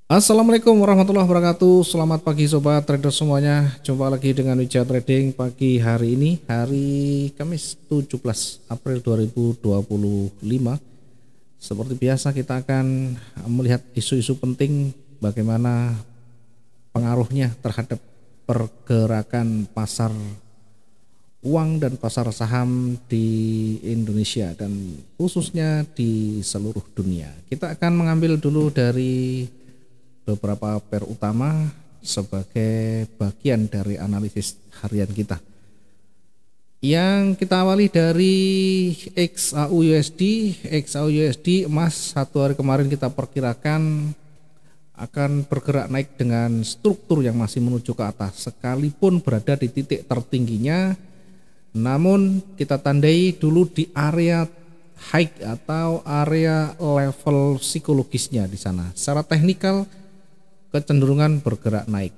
Assalamualaikum warahmatullahi wabarakatuh. Selamat pagi sobat trader semuanya. Jumpa lagi dengan Wijaya Trading pagi hari ini, hari Kamis 17 April 2025. Seperti biasa kita akan melihat isu-isu penting, bagaimana pengaruhnya terhadap pergerakan pasar uang dan pasar saham di Indonesia dan khususnya di seluruh dunia. Kita akan mengambil dulu dari beberapa pair utama sebagai bagian dari analisis harian kita. Yang kita awali dari XAU-USD. XAU-USD emas satu hari kemarin kita perkirakan akan bergerak naik dengan struktur yang masih menuju ke atas sekalipun berada di titik tertingginya, namun kita tandai dulu di area high atau area level psikologisnya di sana. Secara teknikal kecenderungan bergerak naik,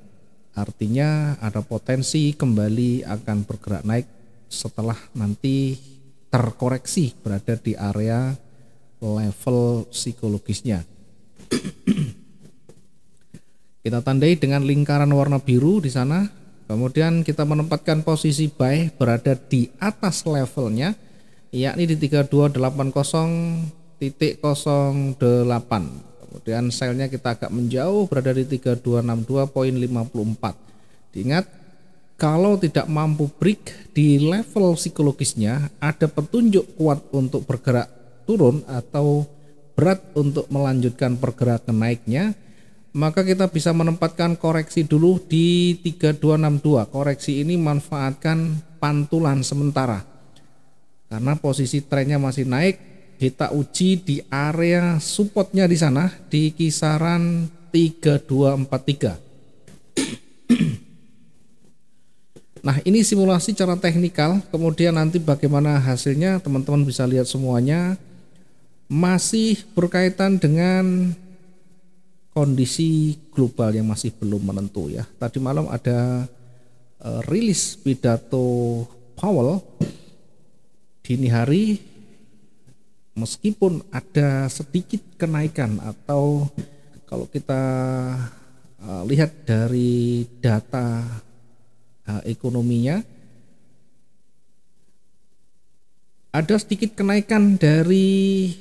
artinya ada potensi kembali akan bergerak naik setelah nanti terkoreksi berada di area level psikologisnya. Kita tandai dengan lingkaran warna biru di sana, kemudian kita menempatkan posisi buy berada di atas levelnya, yakni di 3280.08. Kemudian sell-nya kita agak menjauh berada di 3262.54. Diingat, kalau tidak mampu break di level psikologisnya, ada petunjuk kuat untuk bergerak turun atau berat untuk melanjutkan pergerakan naiknya, maka kita bisa menempatkan koreksi dulu di 3262. Koreksi ini manfaatkan pantulan sementara karena posisi trennya masih naik. Kita uji di area supportnya di sana di kisaran 3243. Nah, ini simulasi secara teknikal, kemudian nanti bagaimana hasilnya teman-teman bisa lihat semuanya. Masih berkaitan dengan kondisi global yang masih belum menentu ya. Tadi malam ada rilis pidato Powell dini hari. Meskipun ada sedikit kenaikan atau kalau kita lihat dari data ekonominya, ada sedikit kenaikan dari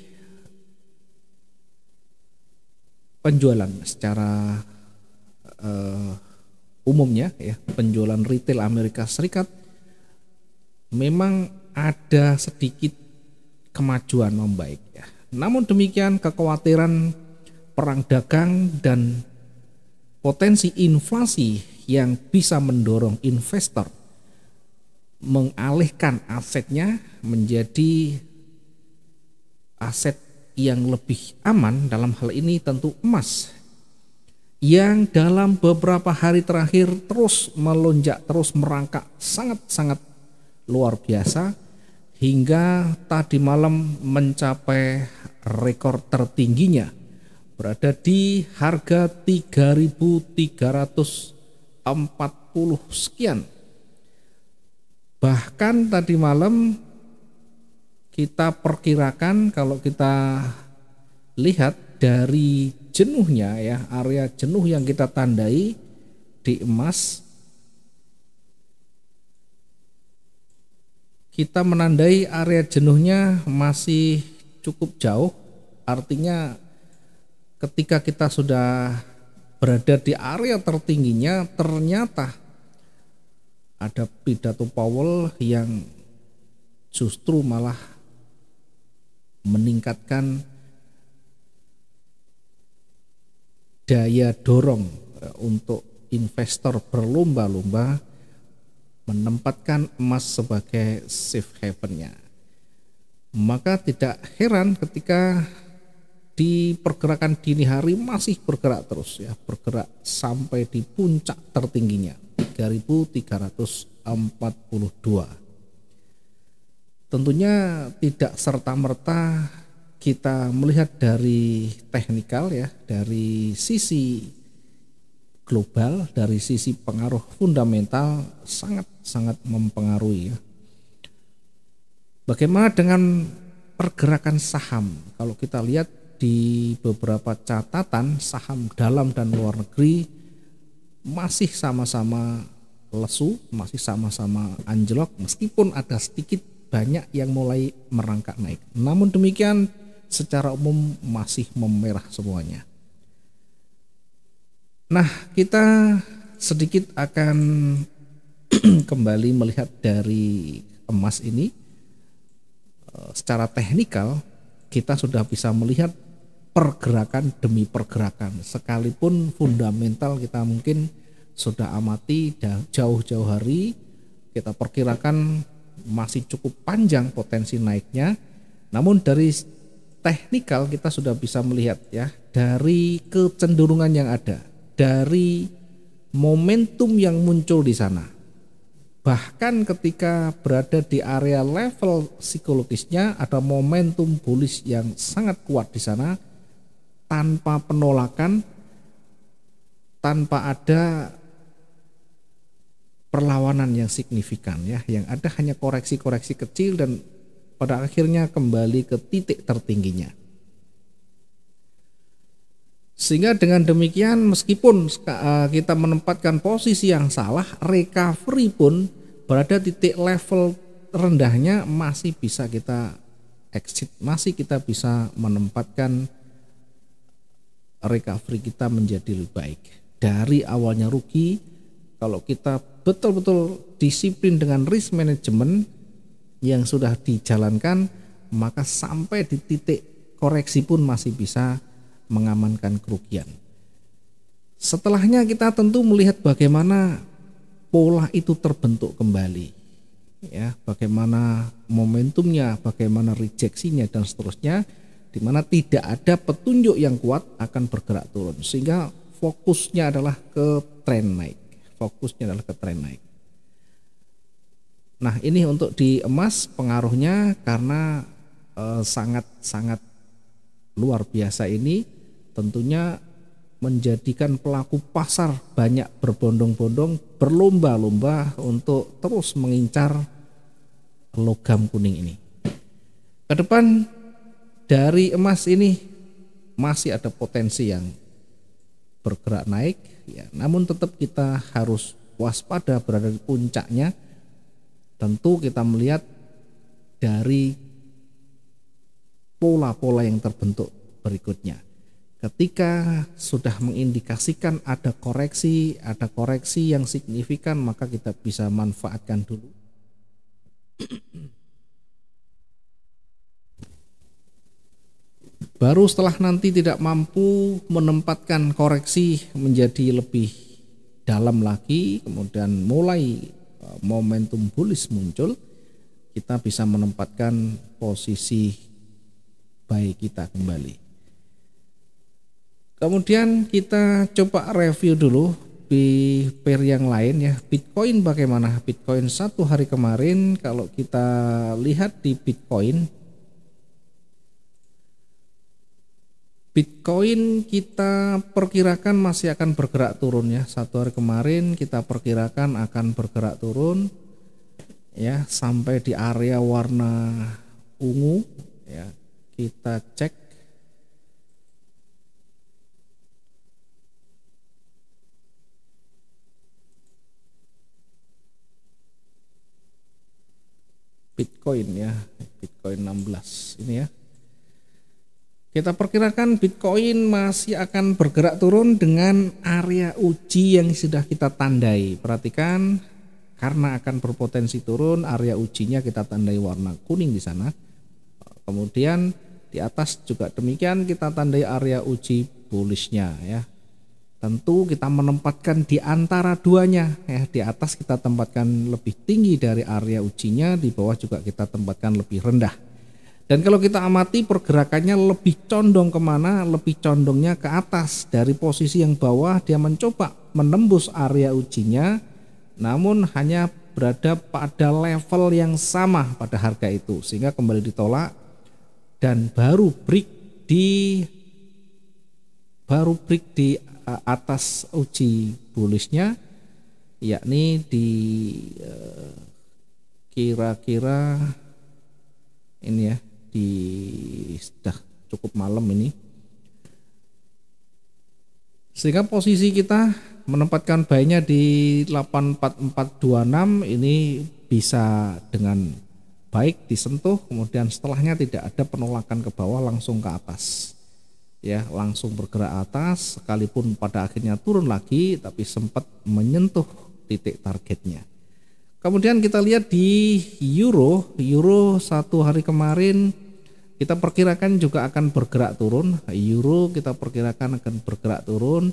penjualan secara umumnya ya, penjualan retail Amerika Serikat memang ada sedikit kemajuan membaik ya. Namun demikian kekhawatiran perang dagang dan potensi inflasi yang bisa mendorong investor mengalihkan asetnya menjadi aset yang lebih aman, dalam hal ini tentu emas, yang dalam beberapa hari terakhir terus melonjak, terus merangkak sangat-sangat luar biasa, hingga tadi malam mencapai rekor tertingginya berada di harga 3.340 sekian. Bahkan tadi malam kita perkirakan, kalau kita lihat dari jenuhnya ya, area jenuh yang kita tandai di emas, kita menandai area jenuhnya masih cukup jauh. Artinya ketika kita sudah berada di area tertingginya, ternyata ada pidato Powell yang justru malah meningkatkan daya dorong untuk investor berlomba-lomba menempatkan emas sebagai safe havennya. Maka tidak heran ketika di pergerakan dini hari masih bergerak terus ya, bergerak sampai di puncak tertingginya 3.342. Tentunya tidak serta-merta kita melihat dari teknikal ya, dari sisi global, dari sisi pengaruh fundamental sangat mempengaruhi ya. Bagaimana dengan pergerakan saham? Kalau kita lihat di beberapa catatan saham dalam dan luar negeri masih sama-sama lesu, masih sama-sama anjlok meskipun ada sedikit banyak yang mulai merangkak naik. Namun demikian secara umum masih memerah semuanya. Nah, kita sedikit akan kembali melihat dari emas ini. Secara teknikal kita sudah bisa melihat pergerakan demi pergerakan, sekalipun fundamental kita mungkin sudah amati jauh-jauh hari, kita perkirakan masih cukup panjang potensi naiknya. Namun dari teknikal kita sudah bisa melihat ya, dari kecenderungan yang ada, dari momentum yang muncul di sana. Bahkan ketika berada di area level psikologisnya ada momentum bullish yang sangat kuat di sana, tanpa penolakan, tanpa ada perlawanan yang signifikan ya, yang ada hanya koreksi-koreksi kecil dan pada akhirnya kembali ke titik tertingginya. Sehingga dengan demikian meskipun kita menempatkan posisi yang salah, recovery pun berada di titik level rendahnya masih bisa kita exit, masih kita bisa menempatkan recovery kita menjadi lebih baik. Dari awalnya rugi, kalau kita betul-betul disiplin dengan risk management yang sudah dijalankan, maka sampai di titik koreksi pun masih bisa mengamankan kerugian. Setelahnya kita tentu melihat bagaimana pola itu terbentuk kembali, ya, bagaimana momentumnya, bagaimana rejeksinya dan seterusnya, di mana tidak ada petunjuk yang kuat akan bergerak turun, sehingga fokusnya adalah ke tren naik. Nah, ini untuk di emas pengaruhnya karena sangat-sangat luar biasa ini. Tentunya menjadikan pelaku pasar banyak berbondong-bondong, berlomba-lomba untuk terus mengincar logam kuning ini. Ke depan dari emas ini masih ada potensi yang bergerak naik ya, namun tetap kita harus waspada berada di puncaknya. Tentu kita melihat dari pola-pola yang terbentuk berikutnya. Ketika sudah mengindikasikan ada koreksi yang signifikan, maka kita bisa manfaatkan dulu. Baru setelah nanti tidak mampu menempatkan koreksi menjadi lebih dalam lagi, kemudian mulai momentum bullish muncul, kita bisa menempatkan posisi baik kita kembali. Kemudian kita coba review dulu di pair yang lain ya. Bitcoin bagaimana? Bitcoin satu hari kemarin kalau kita lihat di Bitcoin kita perkirakan masih akan bergerak turun ya. Satu hari kemarin kita perkirakan akan bergerak turun ya sampai di area warna ungu ya. Kita cek Bitcoin ya, Bitcoin 16 ini ya. Kita perkirakan Bitcoin masih akan bergerak turun dengan area uji yang sudah kita tandai. Perhatikan, karena akan berpotensi turun, area ujinya kita tandai warna kuning di sana. Kemudian di atas juga demikian kita tandai area uji bullishnya ya. Tentu kita menempatkan di antara duanya ya, di atas kita tempatkan lebih tinggi dari area ujinya, di bawah juga kita tempatkan lebih rendah. Dan kalau kita amati pergerakannya lebih condong kemana? Lebih condongnya ke atas. Dari posisi yang bawah dia mencoba menembus area ujinya, namun hanya berada pada level yang sama pada harga itu, sehingga kembali ditolak dan baru break di atas uji bullishnya, yakni di kira-kira ini ya, di sudah cukup malam ini Sehingga posisi kita menempatkan buy-nya di 84426 ini bisa dengan baik disentuh, kemudian setelahnya tidak ada penolakan ke bawah, langsung ke atas. Ya, langsung bergerak atas, sekalipun pada akhirnya turun lagi tapi sempat menyentuh titik targetnya. Kemudian kita lihat di euro satu hari kemarin kita perkirakan juga akan bergerak turun. Euro kita perkirakan akan bergerak turun.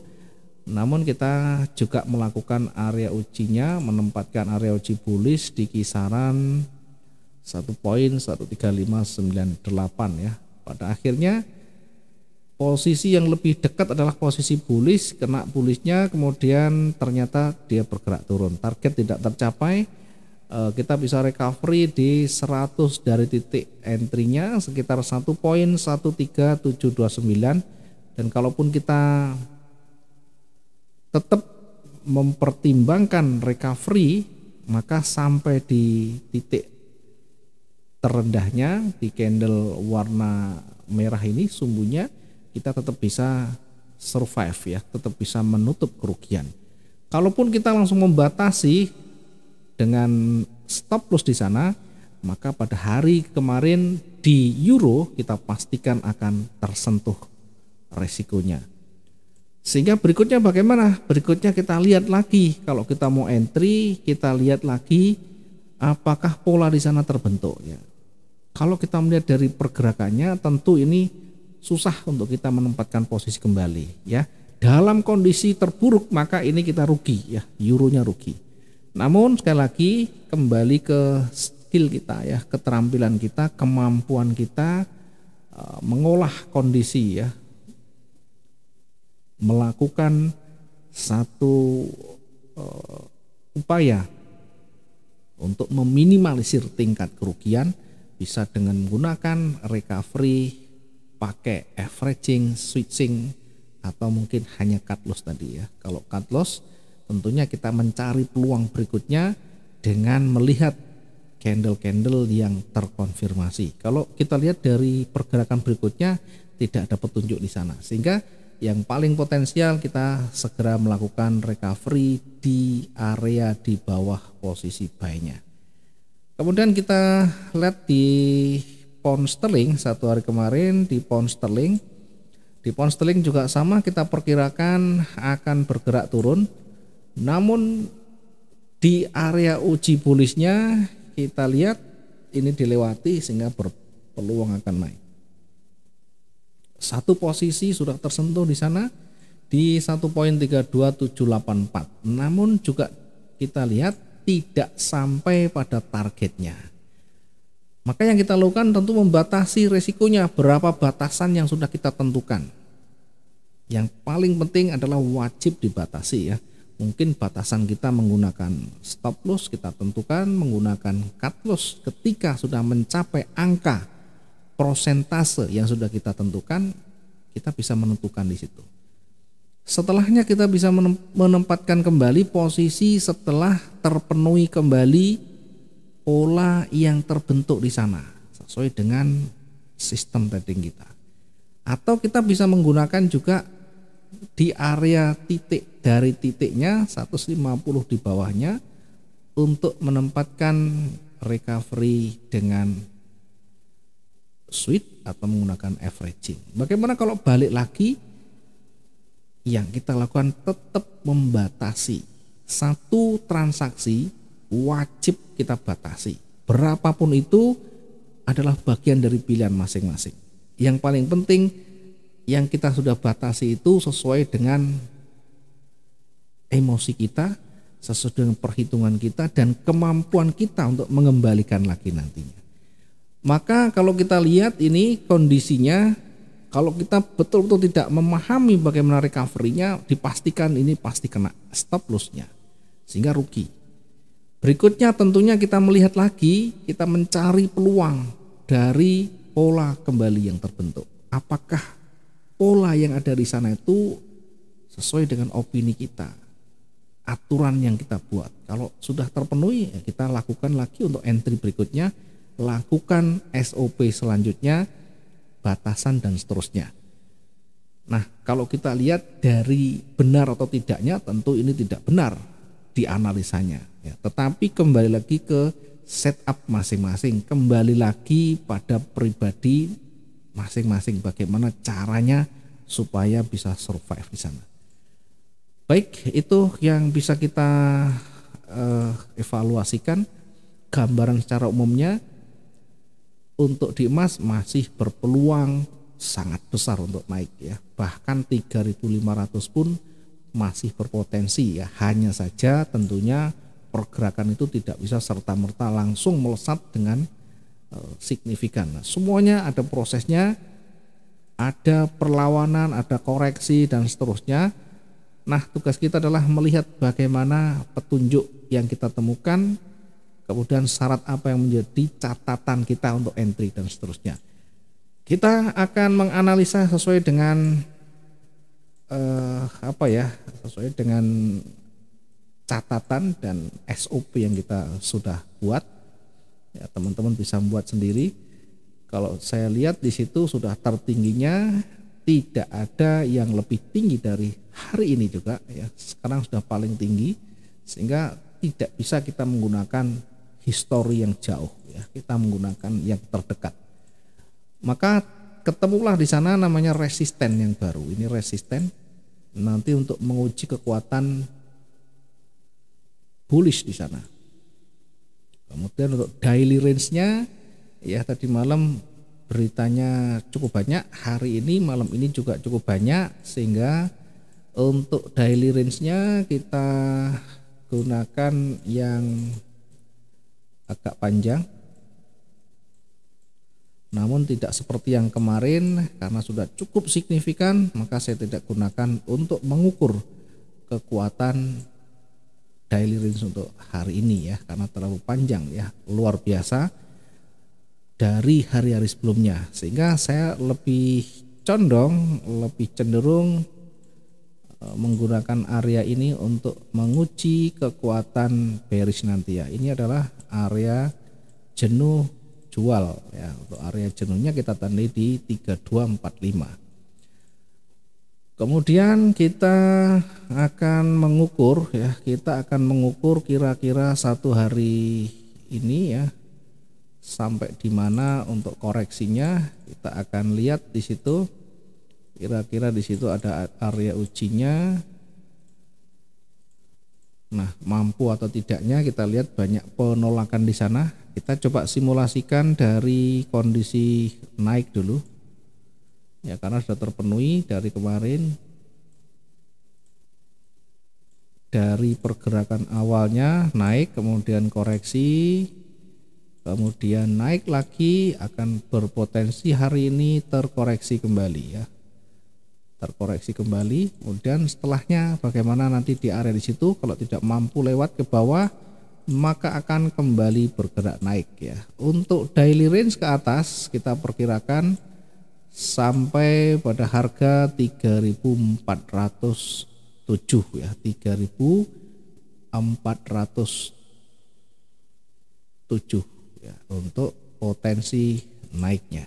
Namun kita juga melakukan area ujinya, menempatkan area uji bullish di kisaran 1.13598 ya. Pada akhirnya posisi yang lebih dekat adalah posisi bullish, kena bullishnya kemudian ternyata dia bergerak turun. Target tidak tercapai. Kita bisa recovery di 100 dari titik entry-nya sekitar 1.13729, dan kalaupun kita tetap mempertimbangkan recovery, maka sampai di titik terendahnya di candle warna merah ini sumbunya kita tetap bisa survive ya, tetap bisa menutup kerugian. Kalaupun kita langsung membatasi dengan stop loss di sana, maka pada hari kemarin di euro kita pastikan akan tersentuh resikonya. Sehingga berikutnya bagaimana? Berikutnya kita lihat lagi, kalau kita mau entry kita lihat lagi apakah pola di sana terbentuk ya. Kalau kita melihat dari pergerakannya tentu ini susah untuk kita menempatkan posisi kembali ya. Dalam kondisi terburuk maka ini kita rugi ya, euronya rugi. Namun sekali lagi kembali ke skill kita ya, keterampilan kita, kemampuan kita mengolah kondisi ya, melakukan satu upaya untuk meminimalisir tingkat kerugian bisa dengan menggunakan recovery, pakai averaging, switching, atau mungkin hanya cut loss tadi ya. Kalau cut loss tentunya kita mencari peluang berikutnya dengan melihat candle-candle yang terkonfirmasi. Kalau kita lihat dari pergerakan berikutnya tidak ada petunjuk di sana, sehingga yang paling potensial kita segera melakukan recovery di area di bawah posisi buy-nya. Kemudian kita lihat di pound sterling satu hari kemarin, di pound sterling juga sama, kita perkirakan akan bergerak turun. Namun di area uji bullishnya kita lihat ini dilewati sehingga berpeluang akan naik. Satu posisi sudah tersentuh di sana di 1.32784. Namun juga kita lihat tidak sampai pada targetnya. Maka yang kita lakukan tentu membatasi resikonya, berapa batasan yang sudah kita tentukan. Yang paling penting adalah wajib dibatasi ya. Mungkin batasan kita menggunakan stop loss kita tentukan, menggunakan cut loss ketika sudah mencapai angka prosentase yang sudah kita tentukan, kita bisa menentukan di situ. Setelahnya kita bisa menempatkan kembali posisi setelah terpenuhi kembali pola yang terbentuk di sana sesuai dengan sistem trading kita. Atau kita bisa menggunakan juga di area titik, dari titiknya 150 di bawahnya untuk menempatkan recovery dengan switch atau menggunakan averaging. Bagaimana kalau balik lagi? Yang kita lakukan tetap membatasi. Satu transaksi wajib kita batasi. Berapapun itu adalah bagian dari pilihan masing-masing. Yang paling penting yang kita sudah batasi itu sesuai dengan emosi kita, sesuai dengan perhitungan kita dan kemampuan kita untuk mengembalikan lagi nantinya. Maka kalau kita lihat ini kondisinya, kalau kita betul-betul tidak memahami bagaimana recovery-nya, dipastikan ini pasti kena stop loss-nya sehingga rugi. Berikutnya tentunya kita melihat lagi, kita mencari peluang dari pola kembali yang terbentuk. Apakah pola yang ada di sana itu sesuai dengan opini kita, aturan yang kita buat. Kalau sudah terpenuhi ya kita lakukan lagi untuk entry berikutnya, lakukan SOP selanjutnya, batasan dan seterusnya. Nah, kalau kita lihat dari benar atau tidaknya, tentu ini tidak benar di analisanya ya. Tetapi kembali lagi ke setup masing-masing, kembali lagi pada pribadi masing-masing, bagaimana caranya supaya bisa survive di sana. Baik, itu yang bisa kita evaluasikan. Gambaran secara umumnya untuk di emas masih berpeluang sangat besar untuk naik ya. Bahkan 3.500 pun masih berpotensi ya. Hanya saja tentunya pergerakan itu tidak bisa serta-merta langsung melesat dengan signifikan. Nah, semuanya ada prosesnya, ada perlawanan, ada koreksi dan seterusnya. Nah, tugas kita adalah melihat bagaimana petunjuk yang kita temukan, kemudian syarat apa yang menjadi catatan kita untuk entry dan seterusnya. Kita akan menganalisa sesuai dengan sesuai dengan catatan dan SOP yang kita sudah buat. Ya, teman-teman bisa membuat sendiri. Kalau saya lihat di situ sudah tertingginya tidak ada yang lebih tinggi dari hari ini juga ya. Sekarang sudah paling tinggi sehingga tidak bisa kita menggunakan histori yang jauh ya. Kita menggunakan yang terdekat. Maka ketemulah di sana namanya resisten yang baru. Ini resisten nanti untuk menguji kekuatan bullish di sana. Kemudian untuk daily range-nya ya, tadi malam beritanya cukup banyak, hari ini malam ini juga cukup banyak, sehingga untuk daily range-nya kita gunakan yang agak panjang. Namun tidak seperti yang kemarin karena sudah cukup signifikan, maka saya tidak gunakan untuk mengukur kekuatan daily range untuk hari ini ya, karena terlalu panjang ya, luar biasa dari hari-hari sebelumnya, sehingga saya lebih cenderung menggunakan area ini untuk menguji kekuatan bearish nanti ya. Ini adalah area jenuh jual ya. Untuk area jenuhnya kita tandai di 3245. Kemudian kita akan mengukur ya, kira-kira satu hari ini ya sampai di mana untuk koreksinya. Kita akan lihat di situ, kira-kira di situ ada area ujinya. Nah, mampu atau tidaknya kita lihat banyak penolakan di sana. Kita coba simulasikan dari kondisi naik dulu. Ya, karena sudah terpenuhi dari kemarin, dari pergerakan awalnya naik kemudian koreksi, kemudian naik lagi, akan berpotensi hari ini terkoreksi kembali ya, terkoreksi kembali. Kemudian setelahnya bagaimana nanti di area di situ, kalau tidak mampu lewat ke bawah maka akan kembali bergerak naik ya. Untuk daily range ke atas kita perkirakan sampai pada harga 3.407 ya, 3.407 ya untuk potensi naiknya.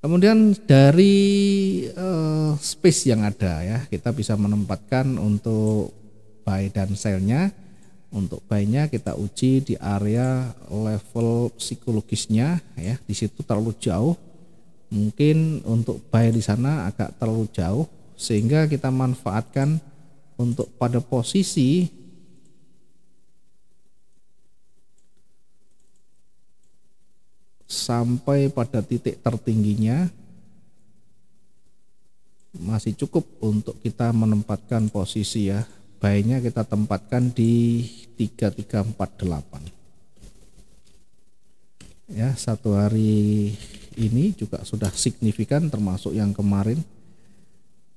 Kemudian dari space yang ada ya, kita bisa menempatkan untuk buy dan sell-nya. Untuk buy-nya kita uji di area level psikologisnya ya, di situ terlalu jauh. Mungkin untuk buy di sana agak terlalu jauh, sehingga kita manfaatkan untuk pada posisi sampai pada titik tertingginya masih cukup untuk kita menempatkan posisi ya. Buy-nya kita tempatkan di 3348 ya. Satu hari ini juga sudah signifikan termasuk yang kemarin.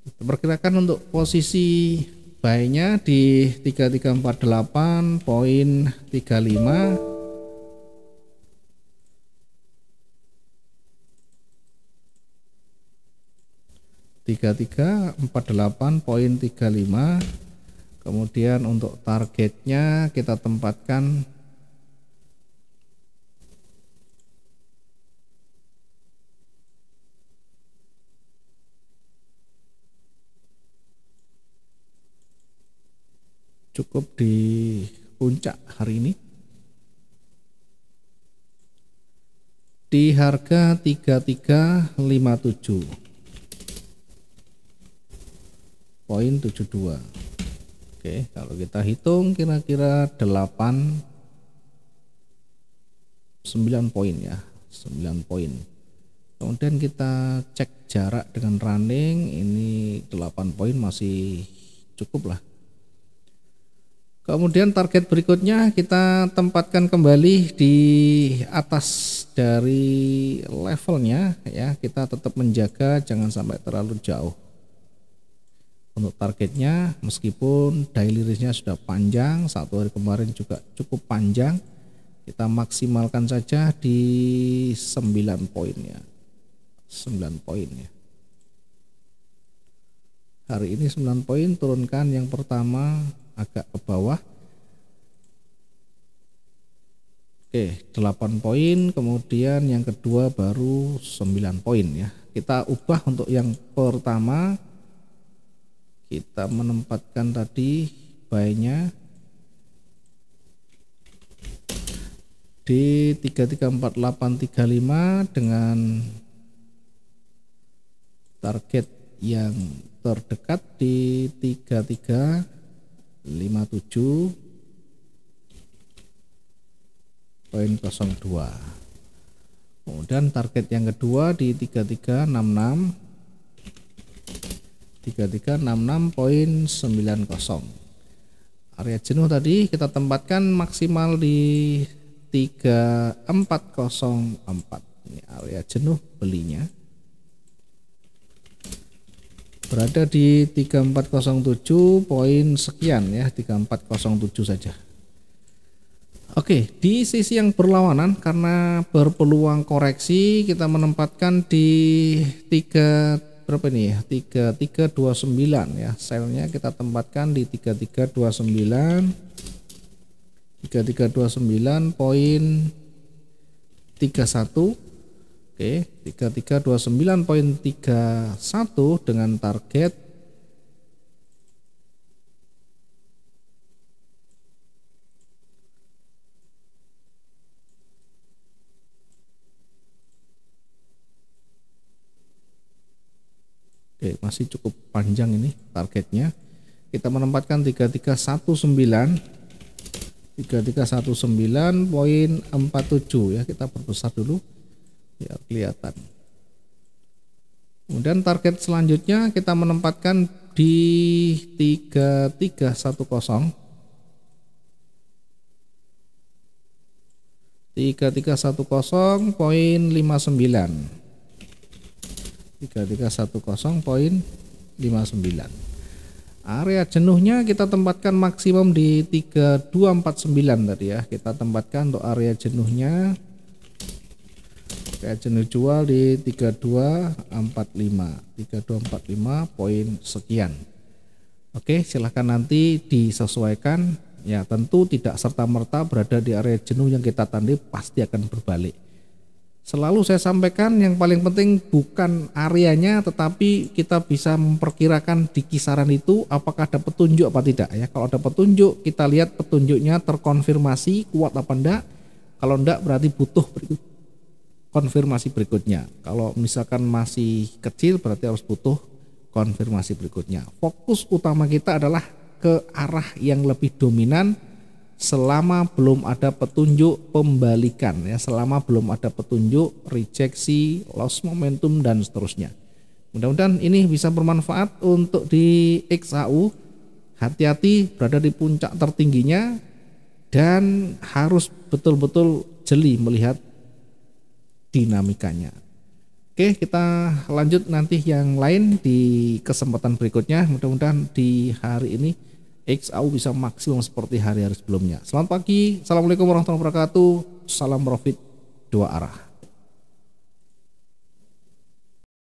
Kita perkirakan untuk posisi buy-nya di 3348.35, 3348.35. Kemudian untuk targetnya kita tempatkan cukup di puncak hari ini di harga 3357.72. Oke, kalau kita hitung kira-kira 9 poin ya, 9 poin. Kemudian kita cek jarak dengan running, ini 8 poin masih cukup lah. Kemudian target berikutnya kita tempatkan kembali di atas dari levelnya ya, kita tetap menjaga jangan sampai terlalu jauh. Untuk targetnya meskipun daily range-nya sudah panjang, satu hari kemarin juga cukup panjang, kita maksimalkan saja di 9 poin ya. 9 poin ya. Hari ini 9 poin, turunkan yang pertama agak ke bawah. Oke, 8 poin, kemudian yang kedua baru 9 poin ya. Kita ubah untuk yang pertama, kita menempatkan tadi buy-nya di 334835 dengan target yang terdekat di 3357.02. Kemudian target yang kedua di 3366.90. Area jenuh tadi kita tempatkan maksimal di 3404. Ini area jenuh belinya. Berada di 3407 poin sekian ya, 3407 saja. Oke, di sisi yang berlawanan karena berpeluang koreksi kita menempatkan di 3329 ya. Selnya kita tempatkan di 3329 poin 31. Oke, 3329.31 dengan target masih cukup panjang ini targetnya. Kita menempatkan 3319.47 ya, kita perbesar dulu ya kelihatan. Kemudian target selanjutnya kita menempatkan di 3310 poin 59. 3310 poin 59. Area jenuhnya kita tempatkan maksimum di 3249 tadi ya. Kita tempatkan untuk area jenuhnya, area jenuh jual di 3245 poin sekian. Oke, silahkan nanti disesuaikan ya, tentu tidak serta-merta berada di area jenuh yang kita tandai pasti akan berbalik. Selalu saya sampaikan yang paling penting bukan areanya, tetapi kita bisa memperkirakan di kisaran itu apakah ada petunjuk apa tidak ya. Kalau ada petunjuk kita lihat petunjuknya terkonfirmasi kuat apa enggak. Kalau enggak berarti butuh konfirmasi berikutnya. Kalau misalkan masih kecil berarti harus butuh konfirmasi berikutnya. Fokus utama kita adalah ke arah yang lebih dominan selama belum ada petunjuk pembalikan ya, selama belum ada petunjuk rejeksi, loss momentum dan seterusnya. Mudah-mudahan ini bisa bermanfaat untuk di XAU. Hati-hati berada di puncak tertingginya dan harus betul-betul jeli melihat dinamikanya. Oke, kita lanjut nanti yang lain di kesempatan berikutnya. Mudah-mudahan di hari ini XAU bisa maksimum seperti hari-hari sebelumnya. Selamat pagi, assalamualaikum warahmatullahi wabarakatuh. Salam profit 2 arah.